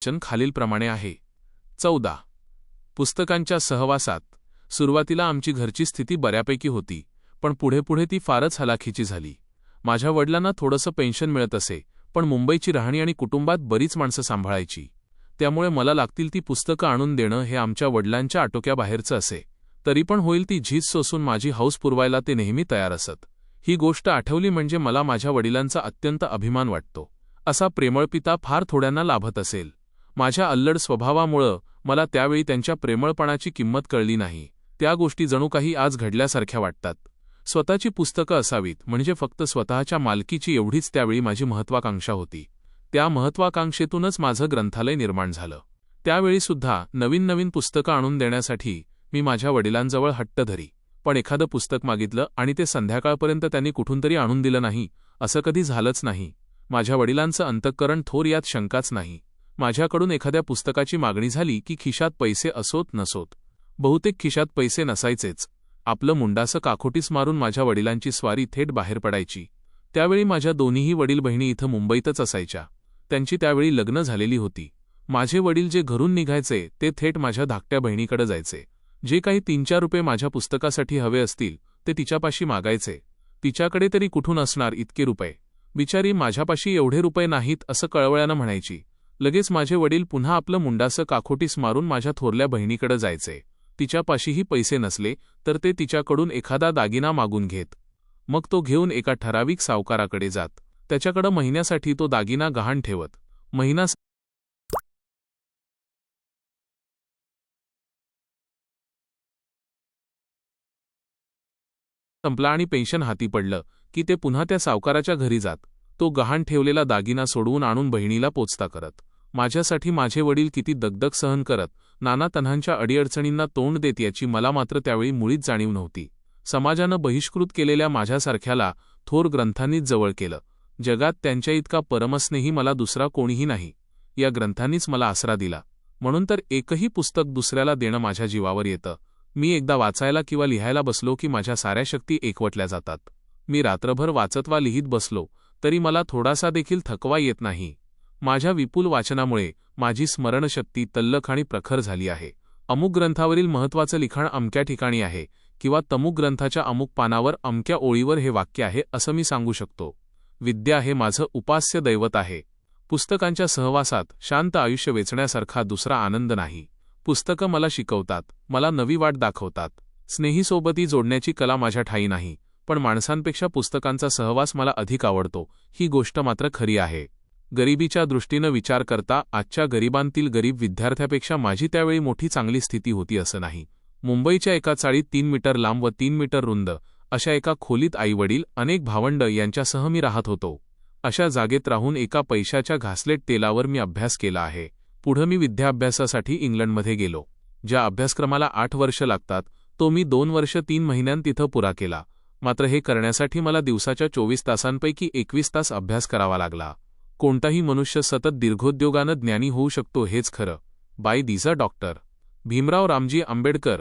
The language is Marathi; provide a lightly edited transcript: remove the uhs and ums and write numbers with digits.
वाचन खालीलप्रमाणे आहे. 14. पुस्तकांच्या सहवासात. सुरुवातीला आमची घरची स्थिती बऱ्यापैकी होती, पण पुढे पुढे ती फारच हलाखीची झाली. माझ्या वडिलांना थोडंसं पेन्शन मिळत असे, पण मुंबईची राहणी आणि कुटुंबात बरीच माणसं सांभाळायची. त्यामुळे मला लागतील ती पुस्तकं आणून देणं हे आमच्या वडिलांच्या आटोक्याबाहेरचं असे. तरी पण होईल ती झीज सोसून माझी हौस पुरवायला ते नेहमी तयार असत. ही गोष्ट आठवली म्हणजे मला माझ्या वडिलांचा अत्यंत अभिमान वाटतो. असा प्रेमळ पिता फार थोड्यांना लाभत असेल. माझ्या अल्लड स्वभावामुळं मला त्यावेळी त्यांच्या प्रेमळपणाची किंमत कळली नाही. त्या गोष्टी जणू काही आज घडल्यासारख्या वाटतात. स्वतःची पुस्तकं असावीत म्हणजे फक्त स्वतःच्या मालकीची एवढीच त्यावेळी माझी महत्त्वाकांक्षा होती. त्या महत्त्वाकांक्षेतूनच माझं ग्रंथालय निर्माण झालं. त्यावेळीसुद्धा नवीन नवीन पुस्तकं आणून देण्यासाठी मी माझ्या वडिलांजवळ हट्ट धरी. पण एखादं पुस्तक मागितलं आणि ते संध्याकाळपर्यंत त्यांनी कुठूनतरी आणून दिलं नाही, असं कधी झालंच नाही. माझ्या वडिलांचं अंतःकरण थोर यात शंकाच नाही. माझ्याकडून एखाद्या पुस्तकाची मागणी झाली की खिशात पैसे असोत नसोत, बहुतेक खिशात पैसे नसायचेच, आपलं मुंडासं काखोटीस मारून माझ्या वडिलांची स्वारी थेट बाहेर पडायची. त्यावेळी माझ्या दोन्हीही वडील बहिणी इथं मुंबईतच असायच्या. त्यांची त्यावेळी लग्न झालेली होती. माझे वडील जे घरून निघायचे ते थेट माझ्या धाकट्या बहिणीकडे जायचे. जे काही 3-4 रुपये माझ्या पुस्तकासाठी हवे असतील ते तिच्यापाशी मागायचे. तिच्याकडे तरी कुठून असणार इतके रुपये? बिचारी माझ्यापाशी एवढे रुपये नाहीत असं कळवळ्यानं म्हणायची. लगेच माझे वडील पुन्हा आपलं मुंडासं काखोटीस मारून माझ्या थोरल्या बहिणीकडे जायचे. तिच्यापाशीही पैसे नसले तर ते तिच्याकडून एखादा दागिना मागून घेत. मग तो घेऊन एका ठराविक सावकाराकडे जात. त्याच्याकडं महिन्यासाठी तो दागिना गहाण ठेवत. महिना संपला आणि पेन्शन हाती पडलं की ते पुन्हा त्या सावकाराच्या घरी जात. तो गहाण ठेवलेला दागिना सोडवून आणून बहिणीला पोचता करत. माझ्यासाठी माझे वडील किती दगदग सहन करत, नाना तऱ्हांच्या अडीअडचणींना तोंड देत याची मला मात्र त्यावेळी मुळीच जाणीव नव्हती. समाजानं बहिष्कृत केलेल्या माझ्यासारख्याला थोर ग्रंथांनीच जवळ केलं. जगात त्यांच्या इतका परमस्नेही मला दुसरा कोणीही नाही. या ग्रंथांनीच मला आसरा दिला. म्हणून तर एकही पुस्तक दुसऱ्याला देणं माझ्या जीवावर येतं. मी एकदा वाचायला किंवा लिहायला बसलो की माझ्या साऱ्या शक्ती एकवटल्या जातात. मी रात्रभर वाचत वा लिहित बसलो तरी मला थोडासा देखील थकवा येत नाही. माझ्या विपुल वाचनामुळे माझी स्मरणशक्ती तल्लख आणि प्रखर झाली आहे. अमुक ग्रंथावरील महत्त्वाचं लिखाण अमक्या ठिकाणी आहे किंवा तमुक ग्रंथाच्या अमुक पानावर अमक्या ओळीवर हे वाक्य आहे असं मी सांगू शकतो. विद्या हे माझं उपास्य दैवत आहे. पुस्तकांच्या सहवासात शांत आयुष्य वेचण्यासारखा दुसरा आनंद नाही. पुस्तकं मला शिकवतात, मला नवी वाट दाखवतात. स्नेहीसोबती जोडण्याची कला माझ्या ठाई नाही, पण माणसांपेक्षा पुस्तकांचा सहवास मला अधिक आवडतो, ही गोष्ट मात्र खरी आहे. गरिबीच्या दृष्टीनं विचार करता आजच्या गरिबांतील गरीब विद्यार्थ्यापेक्षा माझी त्यावेळी मोठी चांगली स्थिती होती असं नाही. मुंबईच्या एका चाळीत 3 मीटर लांब व 3 मीटर रुंद अशा एका खोलीत आईवडील, अनेक भावंड यांच्यासह मी राहत होतो. अशा जागेत राहून एका पैशाच्या घासलेट तेलावर मी अभ्यास केला आहे. पुढं मी विद्याभ्यासासाठी इंग्लंडमध्ये गेलो. ज्या अभ्यासक्रमाला 8 वर्ष लागतात तो मी 2 वर्ष 3 महिन्यांत तिथं पुरा केला. मात्र हे करण्यासाठी मला दिवसाच्या 24 तासांपैकी 21 तास अभ्यास करावा लागला. कोणताही मनुष्य सतत दीर्घोद्योगानं ज्ञानी होऊ शकतो हेच खरं. By doctor Bhimrao Ramji Ambedkar